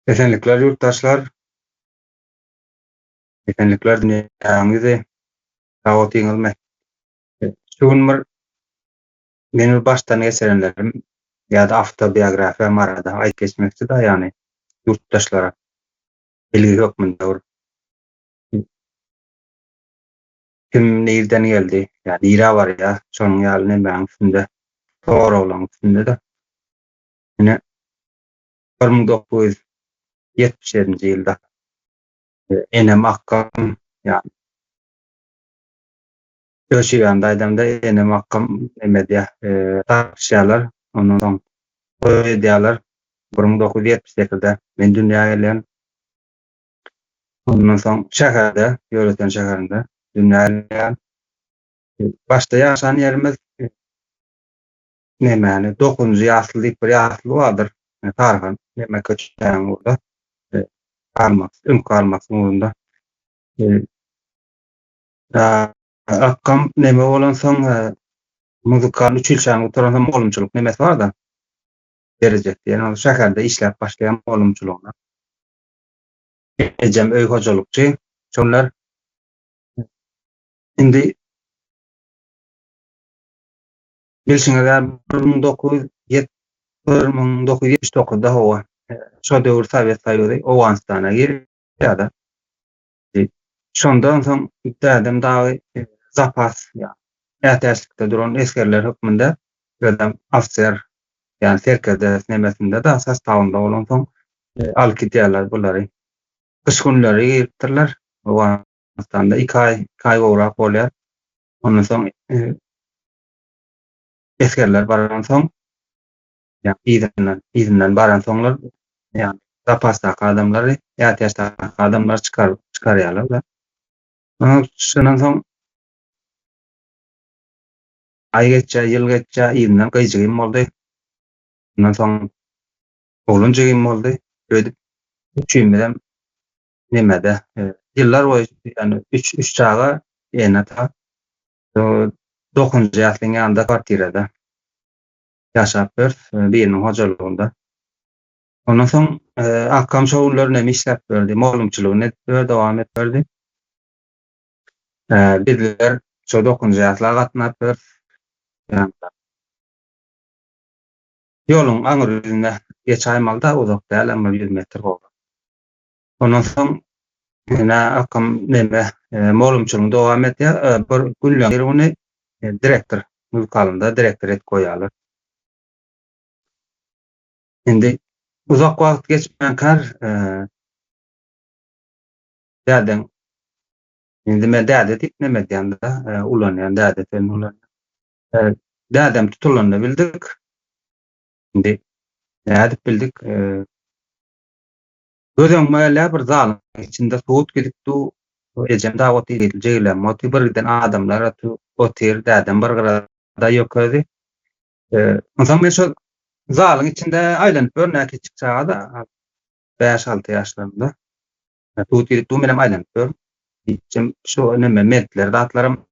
Esenlikler yurttaşlar, esenlikler dünýäňizi sag bolýarmy? Şugun bir meni başdan geçirenlerim ýa-da awtobiografiýam arada aýdyp geçmekçi da ýani yurttaşlara bilgi hökmünde bir kim nerden geldi, ýa nire barýa, şonuň ýaly näme üstünde, soraglaryň üstünde de ine 1977-nji ýylda enem akkam ýa Döşeýän daýdamda enem akkam emedýär, tarşýarlar, ondan soň toý edýärler. 1978-de men dünýäge gelýän. Ondan soň şäherde, Ýöretden şäherinde dünýäge gelýän. Başda ýaşan ýerimiz nämäni 9-njy ýaslyk bir ýasly bardyr. Tarhan näme köçýän bolsa, almak, almak ugrunda. Akkam näme bolan soň muzykal üçilşäň oturan bolumçylyk nämesi bar da derejekde ýani şäherde işläp başlaýan bolumçylygyna. Ejem öý hojulukçy, şonlar indi bilşiňizler 1979-da howa şo döwür Sowet Soýuzy Owganistana girýärdi. Şondan soň dädem dagy zapas ýa ätäçlikde duran eskerler hökmünde adam ofser ýani serkerde nemesinde de sastavynda bolan soň alyp gidýärler bulary. Kış günleri giripdirler. Owganistanda 2 aý gowrak bolýar. Ondan soň eskerler baran soň ýa izinden baran soňlar ýani zapasdaky adamlary ätäçdaky adamlar çykarýarlar da. Şondan soň aý geçe, ýyl geçe izinden gyjygym boldy. Ondan soň olunjygym boldy. Ödüp üçüňmeden nemede ýyllar boýy ýani 3 çaga ýene-de 9-njy ýaslyň ýanynda kwartirada ýaşap biriniň hojulugynda. Ondan soň akkam şowlar näme işläp berdi, molumçylygyny dowam etdirdi. Bizler şo 9-njy ýasla gatnap ýoluň aňyryna geçäýmalda uzak däl, amma 100 metr boldy. Ondan soň ene akkam näme molumçylygyny dowam etýär. Bir günler ony direktor, muzykalynda direktor etip goýarlar. Indi uzak wagt geçmänkär däden indi men däde diýip näme diýende ulanýan däde ulan. Dädem tutulanda bildik. Indi näde bildik? Gözüňme bir zalyň içinde soğut gidipdi. Ejem dawaty ediljeýler. Moti birden adamlar otyr dädem bir gyrada ýokady. Ondan men şo zalyň içinde aýlanyp näke çyksaga 5-6 ýaşlarynda. Soğut gidipdi menem aýlanyp dur. Ejem şo näme mentler datlarym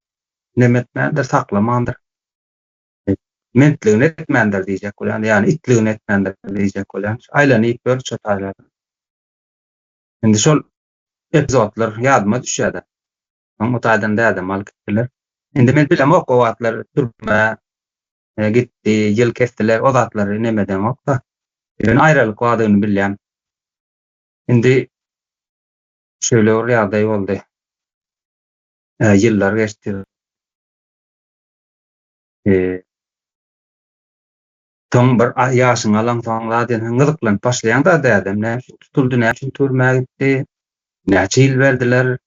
nemetmänder saklamandyr. Mentligini etmendir diýjek bolan, ýani itligini etmendir diýjek bolan. Aýlanyp dur şo taýlar. Indi şol epizodlar ýadyma düşýärdi. Ama taýdan dädem alyp gitdiler. Indi men bilem ok o wagtlar türkme gitdi, ýyl kesdiler, o zatlary nemeden okda. Ben aýralyk wadyny bilýän. Indi şöyle bir ýagdaý boldy. Ýyllar geçdi. Toň bir ýaşyň alan soň zaten gyzyklanıp başlaýan da dädem näçe tutuldy, näçe türmäge gitdi, näçe ýyl berdiler,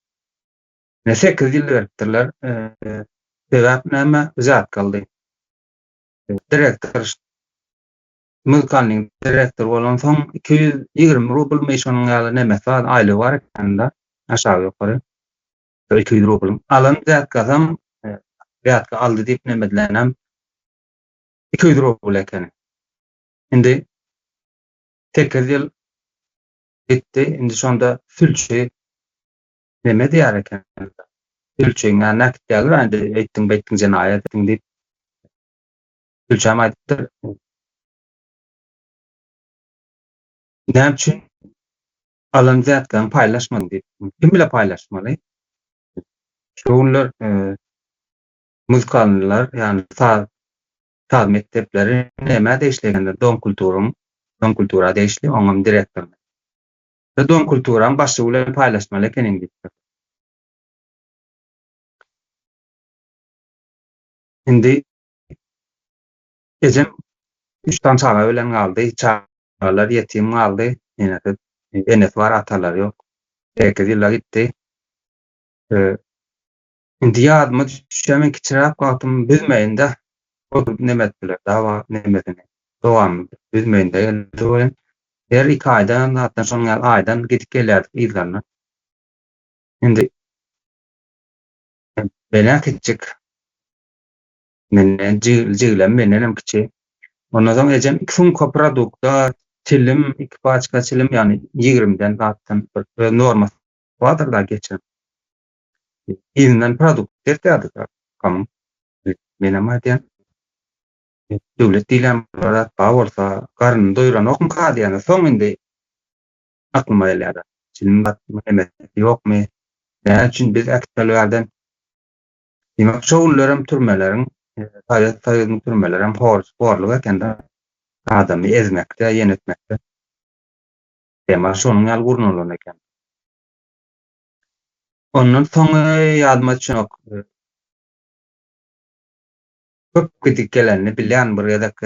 ne 8 ýyl beripdirler. Sebäp näme? Zat kaldy. Direktor, muzykalnyň direktor bolan soň 220 rubl meşonyň ýaly nämesi bar, aýlygy bar ekanda, aşağı ýokary 200 rubl. Alan zat gazam, zatka aldy diýip nämedilenem 200 rubl eken. Indi 8 ýyl gitdi, indi şonda sülçi näme diýär eken? Sülçiňe näkit diýerler, indi eýtdiň beýtdiň jenaýat etdiň diýip sülçäm aýdypdyr. Näme üçin alınjatdan paýlaşmaly diýip. Kim bile paýlaşmaly? Şoňlar muzikallar, ýani saz mekdepleri näme işlegenler? Don kulturada işli, oňam direktor. Ve don kulturan başly bilen paýlaşmaly ekeniň diýip. Indi ejem 3 taň çaga bilen galdy. Çagalar ýetim galdy. Enes bar, atalar ýok. 8 ýyla gitdi. Indi ýadyma düşýär, kiçiräp galdym, bilmeýin-de oturup neme etdiler, dawa nemesini. Dowam bilmeýin-de geldi bolan. Her 2 aýdan, hatda şoň aýdan gidip gelýärdik ýyllarna. Indi bela kitçik. Menden jyglem mendenem kiçi. Ondan soň ejem 2 funko produkta tilim, 2 paçka tilim, ýani 20-den batdan bir norma waterda geçen. Ýygynyň produkt dertýärdik. Kam menem aýdýan döwlet diýlen barat bolsa garny doýuran okun kadýany soň indi aklyma gelýär. Tilim batmy emes ýokmy? Näme üçin biz aktivlerden demek şoullarym türmeleriň taýyp türmelerim horlyk ekende adamy ezmekde, ýenetmekde. Tema şonuň ýaly gurnulan eken. Ondan soň ýadyma düşenok köp gidip gelenini bilýän bir ýadak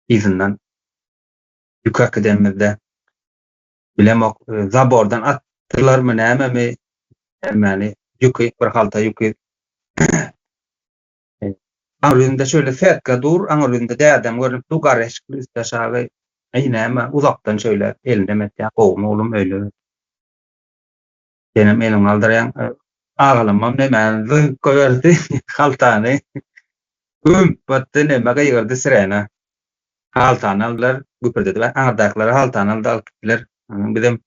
ýygynyň ýük akademiyede bilemok zabordan atdylarmy näme emmäni ýüki bir halta ýüki Aňrynda şöyle fetka dur, aňrynda dädem görüp du gareşkly üstäşagy näme uzakdan şöyle elinde metýär, "Oğlum, oğlum öyle." Benim elim aldyran agalamam näme goýardy haltany. Batdy näme gaýyrdy sirena. Haltany aldylar, güpürdediler. Aňardakylary haltany alyp gitdiler. Bizem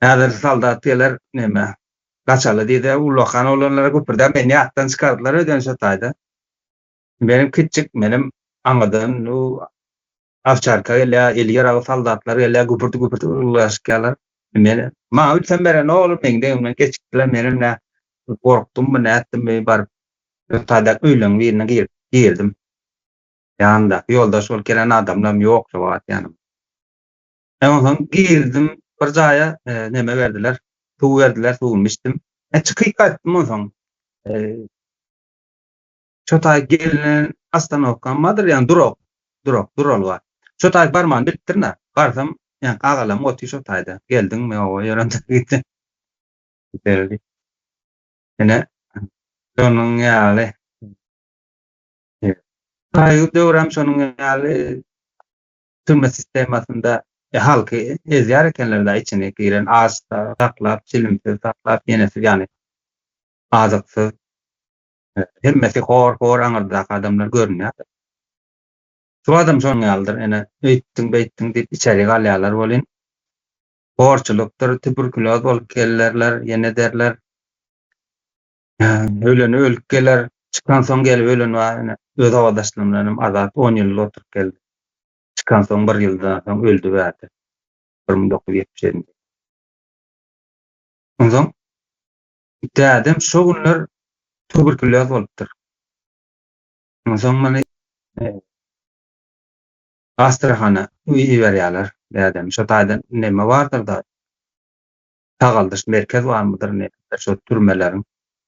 näder saldat diýerler näme gaçaly diýdi, ulakan olanlara güpürde meni atdan çykardylar öden şataýda. Benim kitçik, menim aňladym, Avçarka ýa Elýar saldatlar ýa güpürdi ulaşýarlar. Meni ma üçen beren oğlum meňden geçipdiler, menim nä gorkdummy, näetdimmi bar taýda öýleň birine girdim. Ýanda ýoldaş bolup gelen adamlar ýok jowat ýanym. Ondan girdim bir jaýa neme berdiler, suw berdiler, suwumy içdim. Çykyp gaýtdym ondan. Çotay gelen astanowkamadyr, ýani durol bar. Çotay barman bitdirnä. Barsam, ýani agalam oty şotayda. Geldiňmi, owa ýörende gitdi. Berdi. Ene şonuň ýaly. Taýyp döwram şonuň ýaly türme sistemasynda halky ezýär ekenler içine giren asta, saklap, çilimsiz saklap, ýenesi ýani azyksyz. Hemmesi hor aňyrdak adamlar görünýär. Şu adam şonuň ýaldyr, ene öýtdiň diýip içeri galýarlar bolyn. Horçulukdyr, tuberkuloz bolup gellerler, ýene derler. Ölen ölüp geler, çıkan soň gelip ölen bar, öz awadaşlarym azat 10 ýyl oturup geldi. Çıkan soň 1 ýyldan soň öldü berdi. 1977. Ondan dädem şu günler tuberkuloz bolupdyr. Ondan meni Astrahana berýärler dädem. Şo taýdan neme bardyr da tagaldyş merkez barmydyr ne? Şo türmeleriň.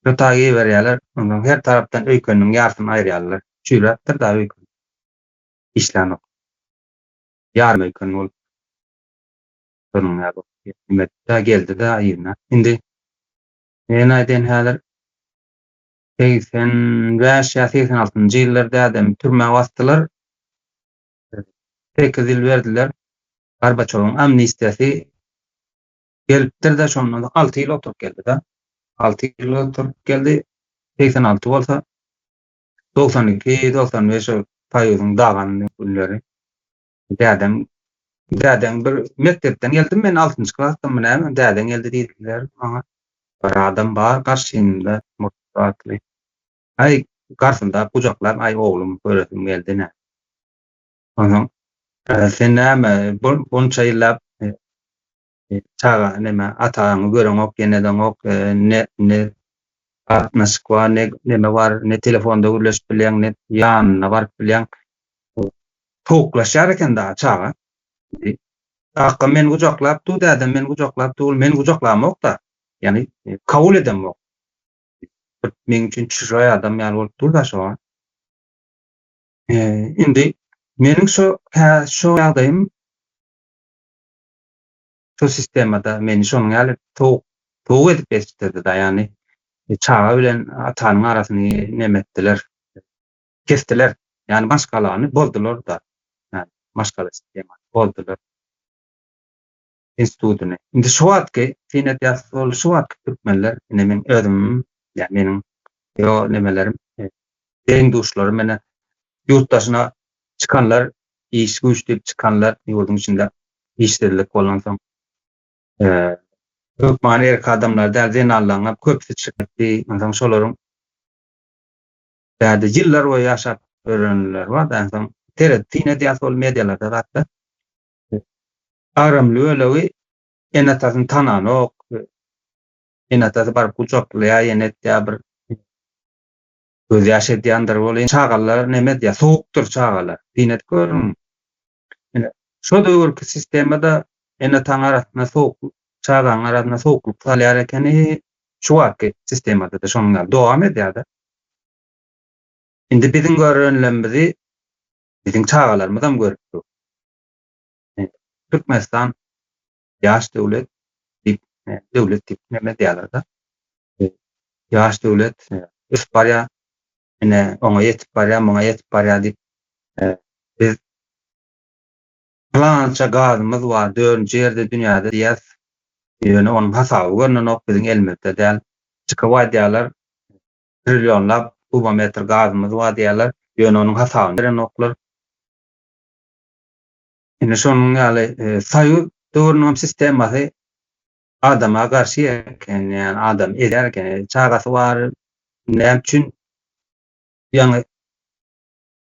Şo taýy berýärler. Ondan her tarapdan öýkeniň ýartyny aýrýarlar. Çüratdyr da öýken. İşlenok. Ýarmy öýken bolup. Şonuň ýaly. Himmetde geldi de aýyna. Indi men aýdyn häzir 85-86-njy ýyllarda adam türme wagtlar 8 ýyl berdiler. Gorbaçowyň amnistiýasy gelipdir de şondan 6 ýyl oturup geldi de. 6 ýyl oturup geldi. 86 bolsa 92-95 paýyzyň daganyny günleri. Dädem bir mektepden geldim, men 6-njy klasdammy näme, dädem geldi diýdiler maňa. Bir adam bar garşymda mutlatly. Ay garşymda kujaklap, ay oglum göresim geldi nä. Ondan sen näme bunça ýyllap çaga näme ataňy göreňok, genedeňok, ne atnaşykwa, neme bar, ne telefonda gürleşip bilýän, ne ýanyna baryp bilýän. Toklaşar eken daha çaga. Hakka men gujaklap, tu dädem men gujaklap, tu men gujaklamok da. Yani kabul edemok. Men üçin çyşy adam ýaly bolup dur da şo. Indi meniň şo ýagdaýym şu sistemada meni şonuň ýaly tok edip geçdirdi da, yani çaga bilen atanyň arasyny nemetdiler, kestiler. Yani başgalany boldular da. Yani başga sistema boldular institutyny. Indi şu wagtky tinet ýaly şu wagtky türkmenler men özüm, yani meniň nemelerim, deň duşlarym mene yurtdaşyna çıkanlar, iş güýçlük çıkanlar, ýurdun içinde işlerlik bolansoň Türkmen erk adamlar däl Allaňa köpüsi çykdy. Ondan şolaryň däde ýyllar boýy ýaşap örenler bar da, tinet ýaly medialarda hatda aramly ölewi enatasyny tananok, enatasy baryp gujaklaýar, enetýär bir göz ýaş edýändir bolan çagalar neme diýär, sowukdur çagalar. Tinet görün. Şo döwürki sistemada enataň arasyna sowuk, çagaň arasyna sowukluk salýar ekeni şu wagtky sistemada da şonuň dowam edýär da. Indi biziň görenlerimizi biziň çagalarymyzam görüpdi. Türkmenistan ýaş döwlet dip neme diýerler da. Ýaş döwlet üst barýa, oňa ýetip barýar, moňa ýetip barýar dip biz plança gazymyz bar, 4-nji ýerde dünýäde diýäs. Ýöne onuň hasaby görnenok biziň elimizde däl. Çykyp aýdýarlar, trilyonlap kubometr gazymyz bar diýerler. Ýöne onuň hasabyny berenoklar. Ine şonuň ýaly Soýuz döwrüniň sistemasy adama garşy eken, ýani adam eder eken, çagasy bar, näme üçin ýani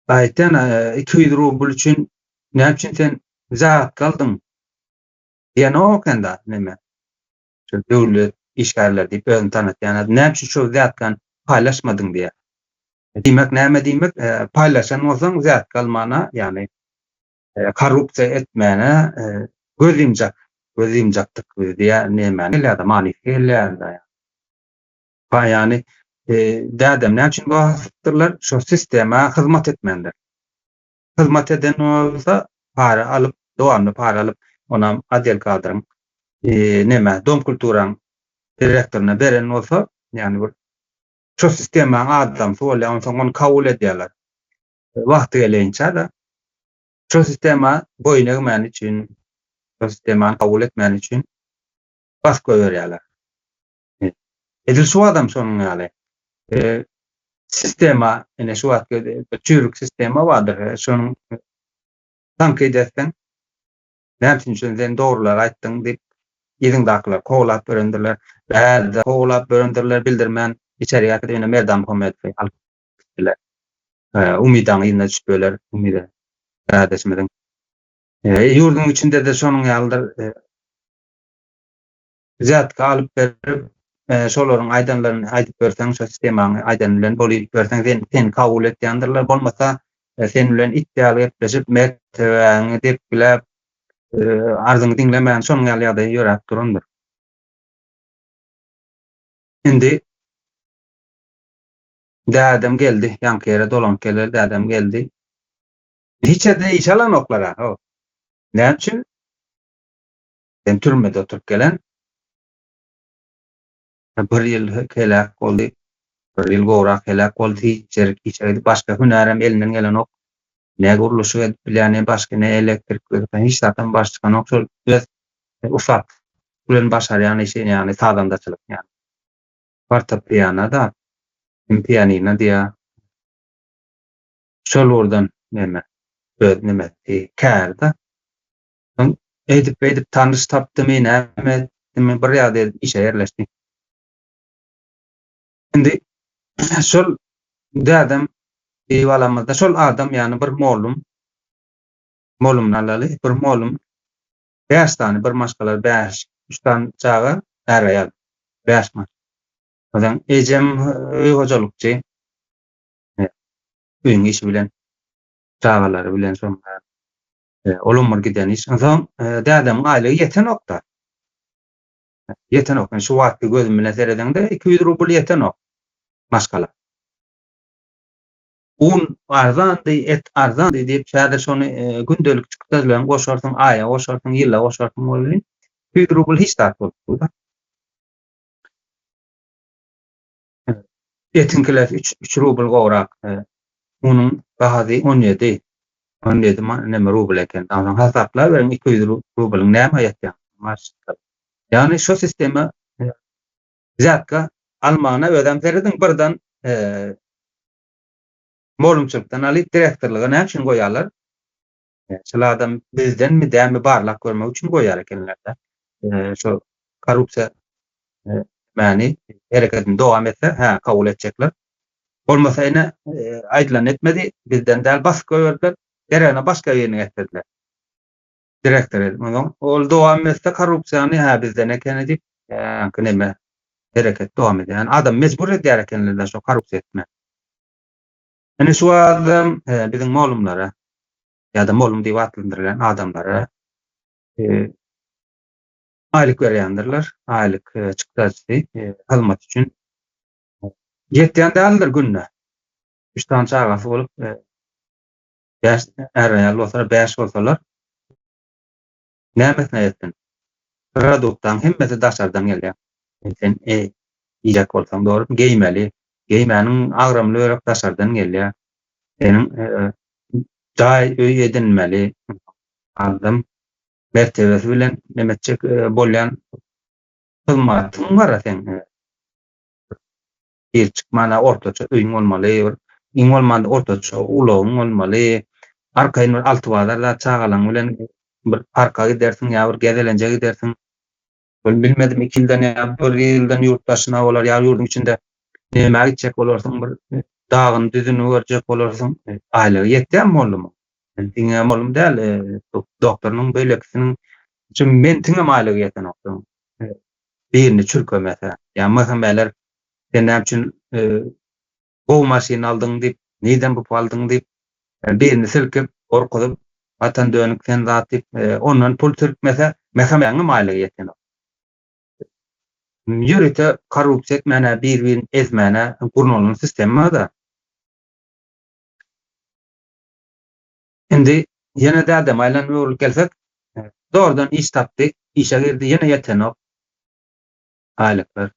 aýtdan 200 rubl üçin näme üçin sen zat galdyň diýenok enda neme. Şu döwlet işgärler diýip özüni tanıtýan, näme üçin şo zatdan paýlaşmadyň diýär. Diýmek näme diýmek? Paýlaşan bolsaň zat galmana, ýani korrupsiýa etmäne göz yumjakdyk diýär näme da many gelýär da. Ýani dädem näme üçin bahsyrlar? Şo sistema hyzmat etmendir. Hyzmat eden bolsa para alyp, dowamly para alyp, onam adel kadryň neme dom kulturaň direktoryna beren bolsa, ýani bir şo sistema adam bolýan soň onu kabul edýärler. Wagty gelinçe da şo sistema boyun egmen üçin, şo sistemany kabul etmen üçin baskı berýärler. Edil şu adam şonuň ýaly sistema, ene şu wagtky çürük sistema bardyr. Şonuň tanky edesen, näme üçin sen dogrular aýtdyň diýip ýygyňdakylar kowlap berendirler. Bäze kowlap berendirler, bildirmän içeriye ýene Merdam Homedowy alyp gitdiler. Umydaň ýyna düşüpler, umyda ädeşmeden. Ýurdun içinde de şonuň ýalydyr. Zatka alyp berip, şolaryň aýdanlaryny aýdyp berseň, şo sistemany aýdanlaryny bolyp berseň, sen kabul etýändirler, bolmasa sen bilen ittihaly gepleşip mertebäňi depgilep, arzyňy diňlemän şonuň ýaly ýörap durandyr. Indi dädem geldi, ýanky ýere dolanyp geler, dädem geldi. Hiçe iş alanoklara. Näme üçin? Sen türmede oturup gelen bir ýyl kelek boldy, bir ýyl gowrak kelek boldy, içeri başga hünärem elinden gelenok, ne guruluşy edip bilýän, başga ne elektrik, hiç zaten başlanok, şol biz ufak bilen başarýan işi, ýani sadandaçylyk, ýani fortepiano da, pianino diýär. Şol ordan neme kärde. Edip tanış tapdym, näme bir ýerde işe ýerleşdim. Indi şol dädem eýwalamyzda şol adam, ýani bir molum alaly, bir molum 5 tane bir maşgalar 5, 3 tane çağa ýaly 5 maş. Odan ejem hojalykçy, öýüň işi bilen, çağalary bilen soňra olumar giden iş. Soň dädem aýlygy ýeten nokta. Ýeten ok. Şu wagtda gözüm bilen seredende 200 rubl ýeten ok maşgala. Un arzandy, et arzandy diýip şäher şonu gündelik çykdylar, goşarsyň aýa, goşarsyň ýyla, goşarsyň bolýan. 200 rubl hiç zat bolupdy da. Etinkiler 3 rubl gowrak. Unuň bahasy 17. 17 näme rubl eken. Ama hasaplar beren 200 rublyň näme ýetýär? Maşallah. Yani şu sisteme zatka almana ödem serediň birden molumçylykdan alyp direktorlyga näçin goýarlar? Şol adam bizden mi dämi barlak görmek üçin goýar ekenler-de. Şo korrupsiýa mäni hereketini dowam etse, kabul etjekler. Bolmasa ene aýdylan etmedi, bizden däl basyk goýarlar, derene başga ýerine getirdiler. Direktor edim. Ol dowam etse korrupsiýany bizden eken edip, näme hereket dowam edýär. Yani adam mejbur edýär ekenler şo korrupsiýa etme. Ene şu adam biziň molumlara ýa-da molum diýip atlandyrýan adamlara aýlyk berýändirler. Aýlyk çykdaşdy, hyzmat üçin. Ýetýän däldir günne. 3 tane çagasy bolup, 5 ýaly bolsalar, 5 bolsalar. Nämetine ýetdi? Produktdan hemmeti daşardan gelýär. Sen ýajak bolsaň dogry, geýmeli. Geýmäniň agramly örek daşardan gelýär. Senin jaý öý edinmeli. Adam mertebesi bilen nemetçek bolýan hyzmatyň bar sen. Bir çykmana ortaça öýüň bolmaly, iň bolmanda ortaça ulagyň bolmaly. Arkaýyn alty bazarda çagalaň bilen bir parka gidersiň ýa bir gezelenje gidersiň. Bilmedim 2 ýyldan ýa 1 ýyldan ýurtdaşyna bolar ýa ýurdun içinde näme gitjek bolarsyň, bir dagyny düzünü görjek bolarsyň, aýlygy ýetýärmi bolmy? Diňe molum däl, doktorynyň beýlekisiniň üçin men tiňem aýlygy ýeten okdum. Birini çürkömese, ýa möhümler sen näme üçin gowy maşyna aldyň diýip, neden bu aldyň diýip, birini silkip, gorkudyp, atan dönük sen zat diýip, ondan pul türkmese, möhümäňe aýlygy ýeten. Ýürite korrupsiýa etmäne, bir-birini ezmäne gurnulan sistem da. Indi ýene de adam aýlanyp öwrülip gelsek, doğrudan iş tapdy, işe girdi, ýene ýeten ok. Aýlyklar.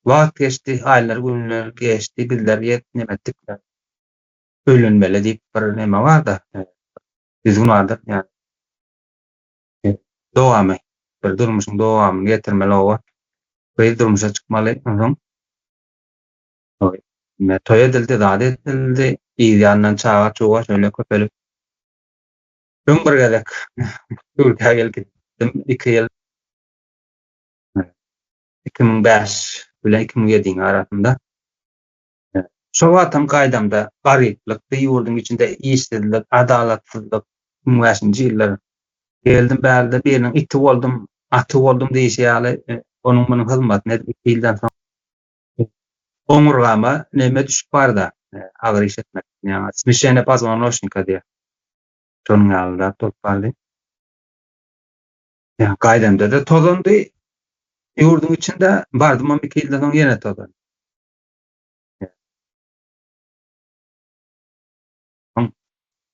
Wagt geçdi, aýlar, günler geçdi, bizler ýetmedik. Ölenmeli diýip bir näme bar da. Bizim vardyk ýani. Dowamy, bir durmuşyň dowamyny getirmeli olar. Bir durmuşa çykmaly. Me toy edildi, zat edildi. İýandan çağa çuga şöyle köpelik. Öňür gezek. Türkiýe geldim. 2 ýyl 2005 bilen 2007 arasında. Şo wagtyň gaýdamda garyplyk, ýurdun içinde işsizlik, adalatsyzlyk, 2005-nji ýyllar geldim bärde biriniň iti boldum, aty boldum diýişýäli, onuň munyň hyzmatyny edip 2 ýyldan soň oňurgama näme düşüp barda, agyr iş etmek. Ýa-ni smishene pozvonocnika diýip. Şonuň alda topbardy. Ýa gaýdamda da tozandy. Ýurdun içinde bardym 2 ýyldan soň ýene tozandy.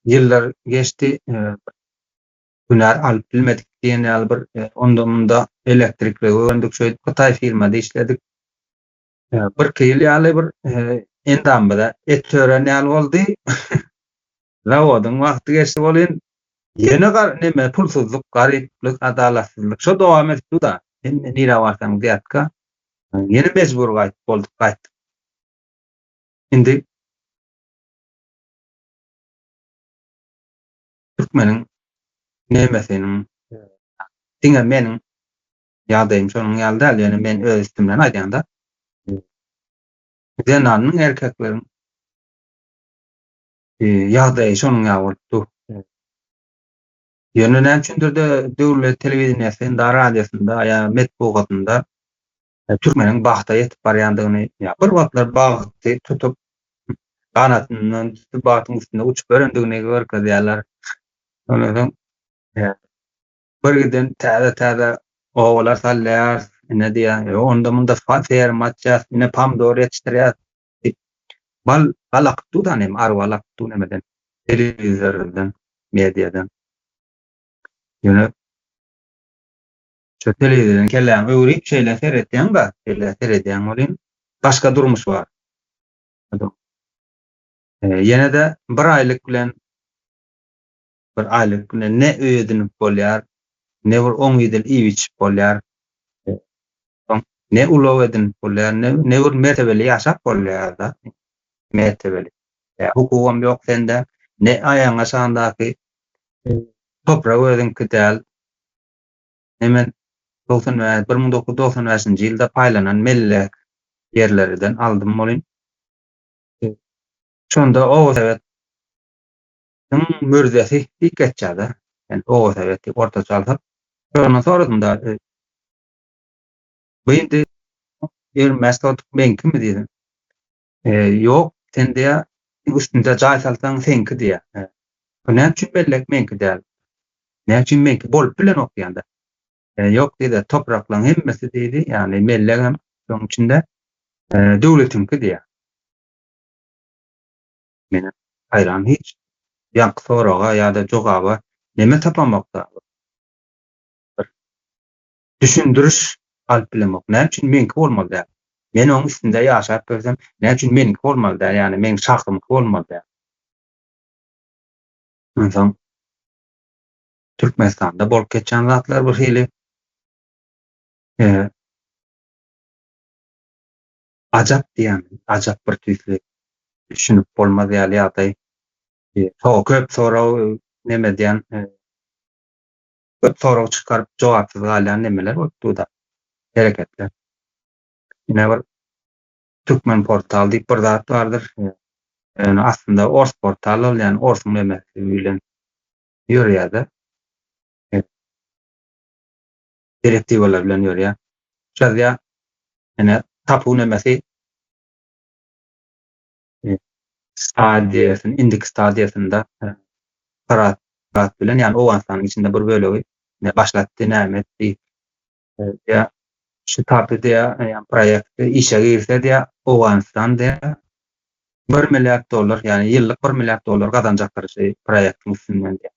Yıllar geçti, güner alıp bilmedik diýen ýaly bir onda elektrikli öwründük, şöýdip Hytaý firmada işledik. Bir ýyl ýaly bir endamda et tören ýaly boldy. Zawodyň wagty geçdi bolýan. Ýene näme pulsuzlyk, garyplyk, adalatsyzlyk şo dowam etdi da. Nire barsaň diýatka. Ýene mejbur boldyk gaýtdyk. Indi türkmeniň nemesiniň diňe meniň ýagdaýym şonuň ýaly däl, ýani men öz üstümden aýdýanda zenanyň erkekleriň ýagdaýy şonuň ýaly bolupdy. Ýöne näçündir de döwlet telewizionyasynda, radiosynda ýa medeniýetinde türkmeniň bagta ýetip barýandygyny, ýa bir wagtlar bagty tutup kanatyndan tutup bagtyň üstünde uçup örendigine görkezýärler. Ondan bir giden täze owalar salýar, ne diýär, onda munda faser matjas, ine pomidor ýetişdirýär. Balak tutan hem arwalak tunemeden telewizordan, mediadan. Ýöne şu telewizordan kellen öwrip şeýle seretdiň-da, şeýle seretdiň bolyn başga durmuş bar. Ýene-de bir aýlyk bilen ne öýedinip bolýar, ne bir oň ýedil iýip bolýar, ne ulap edinip bolýar, ne bir mertebeli ýaşap bolýar da, mertebeli. Hukukam ýok sende, ne aýaňa şandaky toprak özüňki däl, hemen 1995-nji ýylda paýlanan mellek ýerlerden aldym bolyn. Şonda Owa Sowet'in mördesi dikkatçada. Yani Owa Sowet'i orta çaldyp, şondan sorandym da bu indi Ermästat menki mi diýdim. Ýok, sen diýär, üstünde jaý salsaň senki diýär. Bu näçe mellek menki däl. Näçe menki bolup bilen okýanda. Ýok diýdi, topraklaryň hemmesi diýdi, ýani mellegem şoň içinde döwletinki diýär. Mene haýran hiç ýanky soraga ýa-da jogaba neme tapamakda? Bir düşündürüş alyp bilemek. Näçe menki bolmaly däl? Men oň üstünde ýaşap görsem, näçe menki bolmaly däl? Ýani men şahsymky bolmaly däl. Ondan Türkmenistanda bolup geçen zatlar bir hili ajap diýen, ajap bir tüýsli düşünüp bolmaz ýaly ýagdaý. Köp sorag neme diýen, köp sorag çykaryp jogapsyz galýan nemeler bolupdy-da, hereketler. Ine bir Türkmen portal diýip bir zat bardyr. Aslında Ors portaly, ýani Ors memleketi bilen ýörýärdi. Direktiwalar bilen ýörýär. Şerýa ene tapu nemesi stadiýasyn, indik stadiýasynda parat bilen, ýani owensanyň içinde bir bölegi başlatdy, nämetdi. Ýa şu tapu diýär, ýani proýekti işe girse diýär, owensdan diýär $1 milliard, ýani ýyllyk $1 milliard gazanjaklar şey proýektiň üstünden diýär.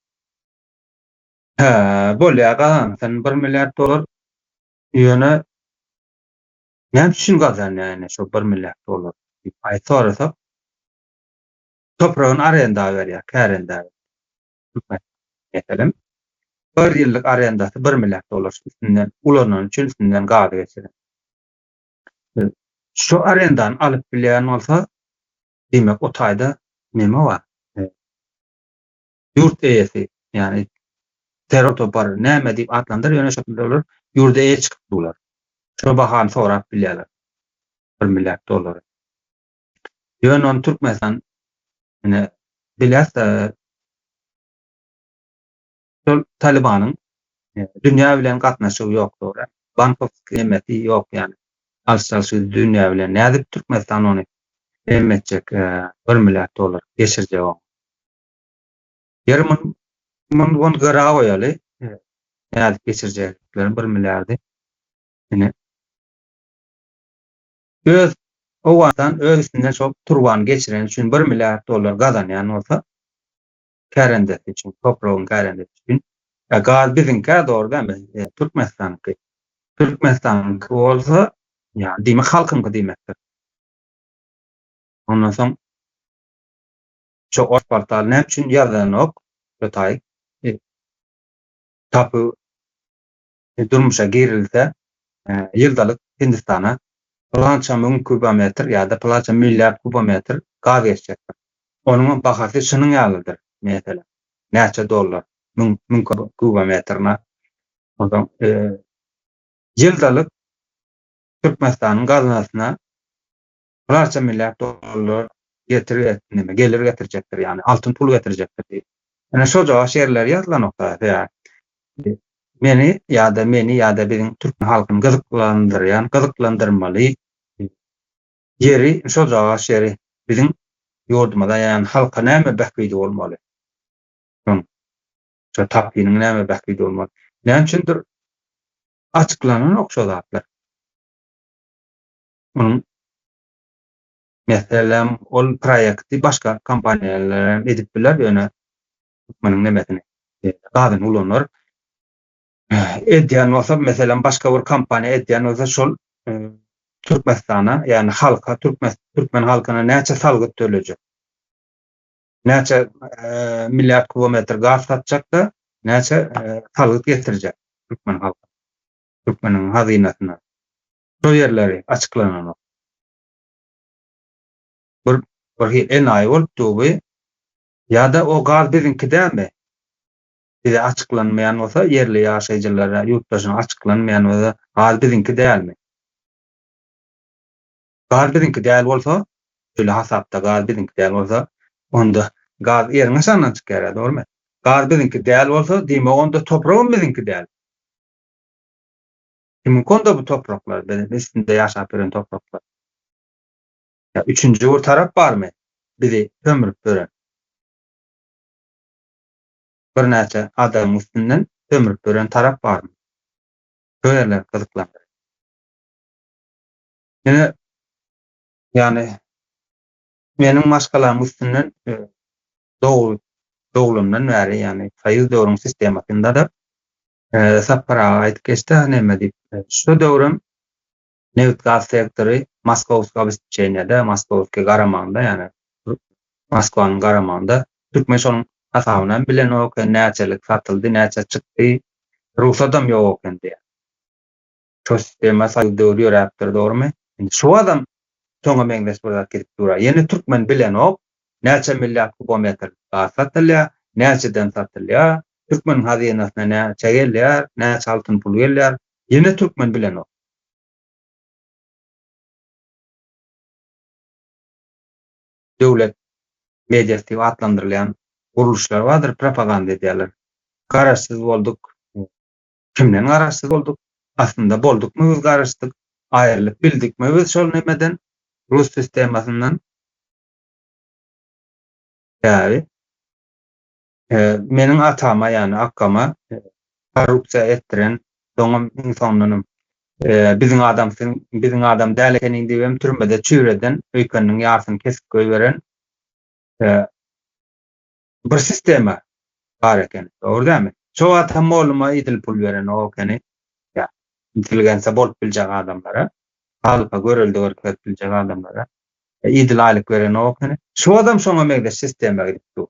Bolýar gazansan $1 milliard ýöne näme üçin gazanýar ýani şu $1 milliard diýip aý sorasak, toprağın arenda berýär, kärenda. Meselem, bir ýyllyk arendasy $1 milliard üstünden, ulananyň üçin üstünden gaz geçirir. Şu arendan alyp bilýän bolsa, demek o taýda neme bar? Ýurt eýesi, ýani terotopar näme diýip atlandyr, ýöne şekilde bolar, ýurda eýe çykyp durar. Şu bahany sorap bilýärler. $1 milliard. Ýöne on Türkmenistan bilýärse Talibanyň dünýä bilen gatnaşygy ýokdur. Bankowski emeti ýok ýani. Alçalşy dünýä bilen nädip Türkmenistan ony emetjek $1 milliard geçirjek o. Ýermin mun gara goýaly. Nädip geçirjekler 1 milliardy. Ine öz owadan öz üstünden çok turban geçiren üçin $1 milliard gazanýan bolsa, kärendesi üçin, topragyň kärendesi üçin, gaz biziňki doğrudan Türkmenistanyňky. Türkmenistanyňky bolsa, ýani diýmek halkyňky diýmekdir. Ondan soň şu Ors portaly näme üçin ýazanok, ýotaý, tapu durmuşa girilse, ýyldalyk Hindistana plança mün kubometr ýa-da plança milliard kubometr gaz geçecekdir. Onuň bahasy şunyň ýalydyr, meselem. Näçe dollar? Mün kubometrine. Ondan ýyldalyk Türkmenistanyň gazynasyna plança milliard dollar gelir getirjekdir, ýani altyn pul getirecekdir. Ana şo jawa şeýerler ýazlanokda ýa meni ýa-da biziň türk halkyny gyzyklandyrmaly ýeri şo jawa şeýeri biziň ýurdumyza ýani halka näme bähbidi bolmaly. Şo tapynyň näme bähbidi bolmaly. Näme üçindir açyklananok şo zatlar. Onuň meselem ol proýekti başga kompaniýalar edip biler ýöne manyň nemesini. Gadyny ulanlar edýän bolsa meselem başga bir kompaniýa edýän bolsa şol Türkmenistana ýani halka türkmen halkyna näçe salgyt töleje. Näçe milliard kilometr gaz satjak da näçe salgyt getirjek türkmen halky. Türkmeniň hazynasyna. Şo ýerleri açyklananok. Bir enaý bolup duby ýa-da o gaz biziňki dälmi? Bize açyklanmaýan bolsa ýerli ýaşaýjylara, ýurtdaşyna açyklanmaýan bolsa gaz biziňki dälmi? Gaz biziňki däl bolsa, şöyle hasapda gaz biziňki däl bolsa, onda gaz ýeriňe sandan çykyar, dogrymy? Gaz biziňki däl bolsa, diýmek onda topragym biziňki däl. Kim konda bu topraklar, benim üstünde ýaşap bilen topraklar. Ya üçüncü bir tarap barmy? Bizi tömürüp gören. Bir näçe adam üstünden tömürüp gören tarap barmy? Şöýerler gyzyklandyr. Ene ýani meniň maşgalarym üstünden dowlumdan bäri ýani soýuz döwrüň sistemasynda da sapara aýdyp geçdi näme diýip. Şu döwrüm neft gaz sektory Moskowska obstetçeniyede, Moskowski garamanda ýani Moskwanyň garamanda türkmen şonuň hasabynan bilen ok, näçelik satyldy, näçe çykdy, ruhsatam ýok eken diýär. Şo sistema soýuz döwrü ýöräpdir, dogrymy? Şu adam toňa meňdeş bolar gidip durar. Ýene türkmen bilen ok, näçe milliard kilometr gaz satylýar, näçeden satylýar, türkmen hazynasyna näçe gelýär, näçe altyn pul gelýär, ýene türkmen bilen ok. Döwlet mediasy diýip adlandyrylýan guruluşlar bardyr, propaganda edýärler. Garaşsyz bolduk. Kimden garaşsyz bolduk? Aslında boldukmy biz garaşdyk, aýrylyp bildikmi biz şol nemeden, Rus sistemasyndan? Ýa-ni meniň atama ýani akkama korrupsiýa etdiren doňam insanlanym biziň adam däl ekeniň diýip türmede çüýreden, öýkeniň ýarsyny kesip goýberen bir sistema bar eken. Dogry dälmi? Şo atam bolma idil pul beren o ekeni ýa intelligensiýa bolup biljek adamlara, halka göreldi görkezip biljek adamlara idil aýlyk beren o ekeni. Şu adam şoňa meňde sistema gidipdi.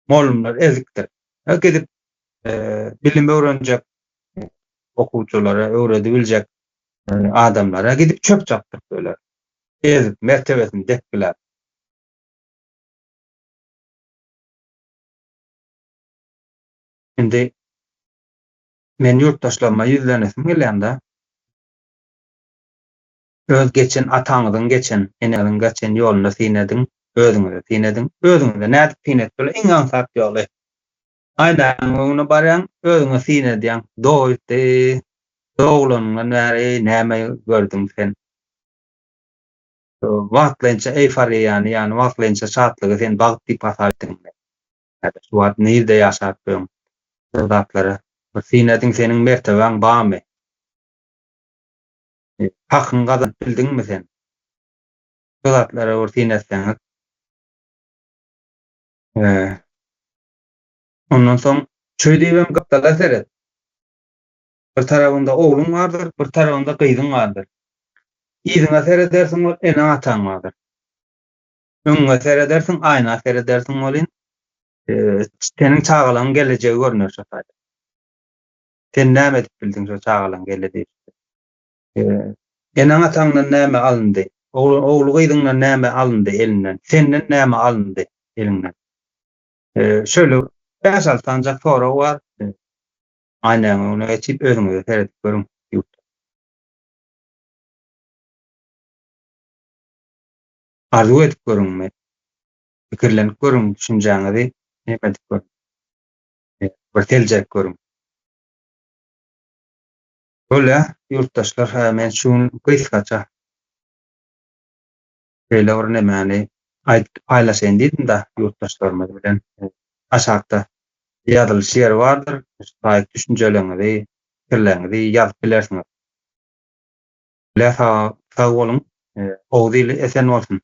Molumlar ezikdir. Gidip bilim öwrenjek okuwçylara, öwredi biljek adamlara gidip çöp çapdyrdylar. Ezip mertebesini dekdiler. Indi men ýurtdaşlarıma ýüzlenesim gelýär-de. Öz geçen ataňyzyň geçen, eneliň geçen ýoluna sinediň, özüňe sinediň, özüňe nädip sinetdiler, iň ansat ýoly. Aýdan öňüne barýan, özüňe sinediň, doýdy, dowlanyň näre näme gördüň sen? Wagtlança eýforiýany, ýani wagtlança şatlygy sen bagty pasaýdyň. Şu wagt näde ýaşapdyň? Zatlara sinediň seniň mertebeň barmy? Hakyň gazap bildiňmi sen? Zatlara sinetseňiz. Ondan soň çöýdibem gapdalar seret. Bir tarabynda ogluň bardyr, bir tarabynda gyzyň bardyr. Ýyzyňa seredersiň bol ene ataň bardyr. Öňüňe seredersiň aýna seredersiň bolyn. Seniň çagalaň gelejegi görnür şaşady. Sen näme edip bildiň şo çagalaň geledi? Ene ataňdan näme alyndy? Oglu gyzyňdan näme alyndy elinden? Senden näme alyndy elinden? Şöyle 5-6 tanjak soraw bar. Aynen onu geçip özüňize seredip görüň. Arzu edip görüňmi? Pikirlenip görüň düşünjäňizi näme edip görüň. bir geljek görüň. Öyle ýurtdaşlar men şuň gysgaça beýle bir nemeni aýlaşaýyn diýdim da ýurtdaşlarymyz bilen aşagda ýazylyş ýeri bardyr. Taýyk düşünjeleňizi, pikirleňizi ýazyp bilersiňiz. Sag boluň, owdy esen bolsun.